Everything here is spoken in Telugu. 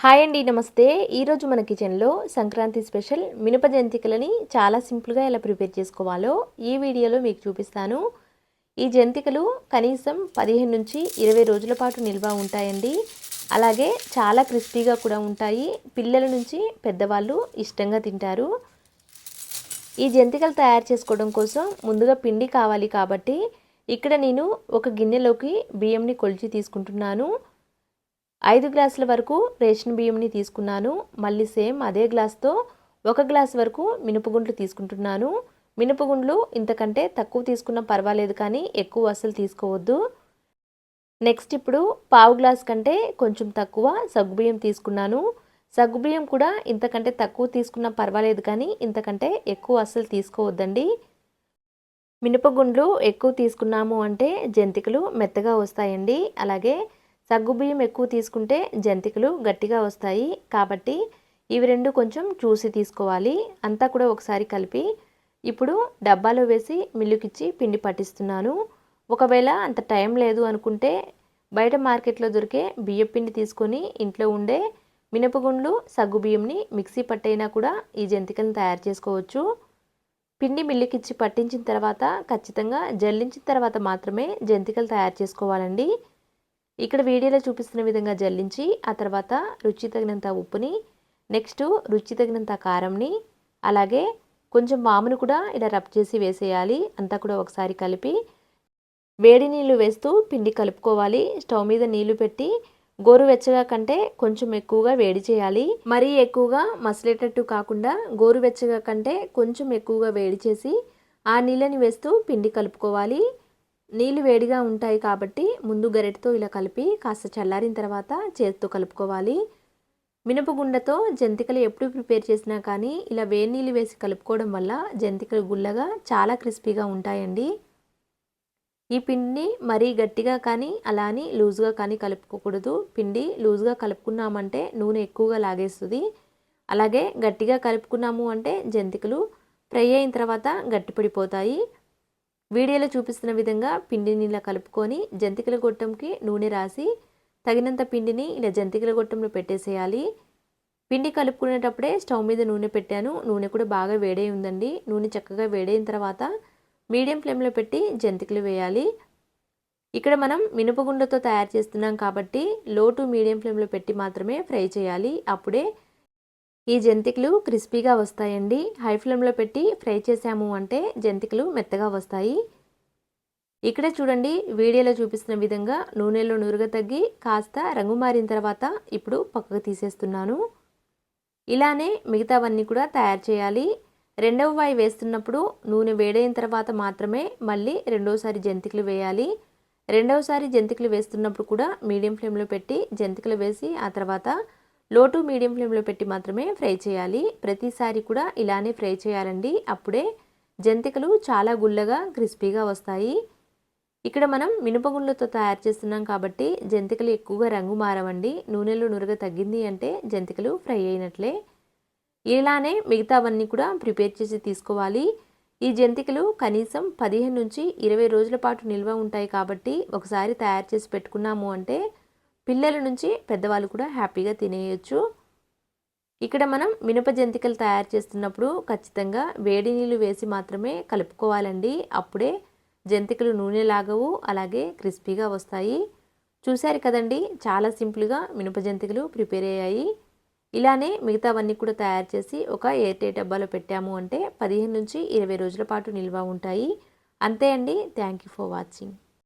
హాయ్ అండి, నమస్తే. ఈరోజు మన కిచెన్లో సంక్రాంతి స్పెషల్ మినప జంతికలని చాలా సింపుల్గా ఎలా ప్రిపేర్ చేసుకోవాలో ఈ వీడియోలో మీకు చూపిస్తాను. ఈ జంతికలు కనీసం 15 నుంచి 20 రోజుల పాటు నిల్వ ఉంటాయండి. అలాగే చాలా క్రిస్పీగా కూడా ఉంటాయి. పిల్లల నుంచి పెద్దవాళ్ళు ఇష్టంగా తింటారు. ఈ జంతికలు తయారు చేసుకోవడం కోసం ముందుగా పిండి కావాలి కాబట్టి ఇక్కడ నేను ఒక గిన్నెలోకి బియ్యంని కొలిచి తీసుకుంటున్నాను. 5 గ్లాసుల వరకు రేషన్ బియ్యంని తీసుకున్నాను. మళ్ళీ సేమ్ అదే గ్లాస్తో 1 గ్లాస్ వరకు మినపగుండ్లు తీసుకుంటున్నాను. మినపగుండ్లు ఇంతకంటే తక్కువ తీసుకున్నా పర్వాలేదు, కానీ ఎక్కువ అస్సలు తీసుకోవద్దు. నెక్స్ట్ ఇప్పుడు పావు గ్లాస్ కంటే కొంచెం తక్కువ సగ్గుబియ్యం తీసుకున్నాను. సగ్గుబియ్యం కూడా ఇంతకంటే తక్కువ తీసుకున్నా పర్వాలేదు, కానీ ఇంతకంటే ఎక్కువ అస్సలు తీసుకోవద్దండి. మినపగుండ్లు ఎక్కువ తీసుకున్నాము అంటే జంతికలు మెత్తగా వస్తాయండి. అలాగే సగ్గుబియ్యం ఎక్కువ తీసుకుంటే జంతికలు గట్టిగా వస్తాయి. కాబట్టి ఇవి రెండు కొంచెం చూసి తీసుకోవాలి. అంతా కూడా ఒకసారి కలిపి ఇప్పుడు డబ్బాలో వేసి మిల్లుకిచ్చి పిండి పట్టిస్తున్నాను. ఒకవేళ అంత టైం లేదు అనుకుంటే బయట మార్కెట్లో దొరికే బియ్యం పిండి తీసుకొని ఇంట్లో ఉండే మినపగుండ్లు సగ్గుబియ్యంని మిక్సీ పట్టైనా కూడా ఈ జంతికలను తయారు చేసుకోవచ్చు. పిండి మిల్లుకిచ్చి పట్టించిన తర్వాత ఖచ్చితంగా జల్లించిన తర్వాత మాత్రమే జంతికలు తయారు చేసుకోవాలండి. ఇక్కడ వీడియోలో చూపిస్తున్న విధంగా జల్లించి ఆ తర్వాత రుచి తగినంత ఉప్పుని, నెక్స్ట్ రుచి తగినంత కారంని, అలాగే కొంచెం వామును కూడా ఇలా రబ్ చేసి వేసేయాలి. అంతా కూడా ఒకసారి కలిపి వేడి నీళ్లు వేస్తూ పిండి కలుపుకోవాలి. స్టవ్ మీద నీళ్లు పెట్టి గోరువెచ్చగా కంటే కొంచెం ఎక్కువగా వేడి చేయాలి. మరీ ఎక్కువగా మసలేటట్టు కాకుండా గోరువెచ్చగా కంటే కొంచెం ఎక్కువగా వేడి చేసి ఆ నీళ్ళని వేస్తూ పిండి కలుపుకోవాలి. నీళ్ళు వేడిగా ఉంటాయి కాబట్టి ముందు గరిటెతో ఇలా కలిపి కాస్త చల్లారిన తర్వాత చేతితో కలుపుకోవాలి. మినపగుండతో జంతికలు ఎప్పుడు ప్రిపేర్ చేసినా కానీ ఇలా వేడి నీళ్ళు వేసి కలుపుకోవడం వల్ల జంతికలు గుల్లగా చాలా క్రిస్పీగా ఉంటాయండి. ఈ పిండిని మరీ గట్టిగా కానీ అలా అని లూజ్గా కానీ కలుపుకోకూడదు. పిండి లూజ్గా కలుపుకున్నామంటే నూనె ఎక్కువగా లాగేస్తుంది. అలాగే గట్టిగా కలుపుకున్నాము అంటే జంతికలు ఫ్రై అయిన తర్వాత గట్టిపడిపోతాయి. వీడియోలో చూపిస్తున్న విధంగా పిండిని ఇలా కలుపుకొని జంతికల గొట్టంకి నూనె రాసి తగినంత పిండిని ఇలా జంతికల గొట్టంలో పెట్టేసేయాలి. పిండి కలుపుకునేటప్పుడే స్టవ్ మీద నూనె పెట్టాను. నూనె కూడా బాగా వేడై ఉందండి. నూనె చక్కగా వేడైన తర్వాత మీడియం ఫ్లేమ్లో పెట్టి జంతికలు వేయాలి. ఇక్కడ మనం మినపగుండతో తయారు చేస్తున్నాం కాబట్టి లో టు మీడియం ఫ్లేమ్లో పెట్టి మాత్రమే ఫ్రై చేయాలి. అప్పుడే ఈ జంతికలు క్రిస్పీగా వస్తాయండి. హై ఫ్లేమ్లో పెట్టి ఫ్రై చేసాము అంటే జంతికలు మెత్తగా వస్తాయి. ఇక్కడ చూడండి, వీడియోలో చూపిస్తున్న విధంగా నూనెలో నురుగ తగ్గి కాస్త రంగు మారిన తర్వాత ఇప్పుడు పక్కకు తీసేస్తున్నాను. ఇలానే మిగతావన్నీ కూడా తయారు చేయాలి. రెండవ వాయి వేస్తున్నప్పుడు నూనె వేడైన తర్వాత మాత్రమే మళ్ళీ రెండోసారి జంతికలు వేయాలి. రెండవసారి జంతికలు వేస్తున్నప్పుడు కూడా మీడియం ఫ్లేమ్లో పెట్టి జంతికలు వేసి ఆ తర్వాత లో టు మీడియం ఫ్లేమ్లో పెట్టి మాత్రమే ఫ్రై చేయాలి. ప్రతిసారి కూడా ఇలానే ఫ్రై చేయాలండి. అప్పుడే జంతికలు చాలా గుల్లగా క్రిస్పీగా వస్తాయి. ఇక్కడ మనం మినపగుండ్లతో తయారు చేస్తున్నాం కాబట్టి జంతికలు ఎక్కువగా రంగు మారవండి. నూనెలో నురగ తగ్గింది అంటే జంతికలు ఫ్రై అయినట్లే. ఇలానే మిగతావన్నీ కూడా ప్రిపేర్ చేసి తీసుకోవాలి. ఈ జంతికలు కనీసం 15 నుంచి 20 రోజుల పాటు నిల్వ ఉంటాయి కాబట్టి ఒకసారి తయారు చేసి పెట్టుకున్నాము అంటే పిల్లల నుంచి పెద్దవాళ్ళు కూడా హ్యాపీగా తినేయచ్చు. ఇక్కడ మనం మినప జంతికలు తయారు చేస్తున్నప్పుడు ఖచ్చితంగా వేడి నీళ్ళు వేసి మాత్రమే కలుపుకోవాలండి. అప్పుడే జంతికలు నూనె లాగవు, అలాగే క్రిస్పీగా వస్తాయి. చూశారు కదండి, చాలా సింపుల్గా మినప జంతికలు ప్రిపేర్ అయ్యాయి. ఇలానే మిగతావన్నీ కూడా తయారు చేసి ఒక ఎయిర్ టైట్ డబ్బాలో పెట్టాము అంటే 15 నుంచి 20 రోజుల పాటు నిల్వ ఉంటాయి. అంతే అండి. Thank you for watching.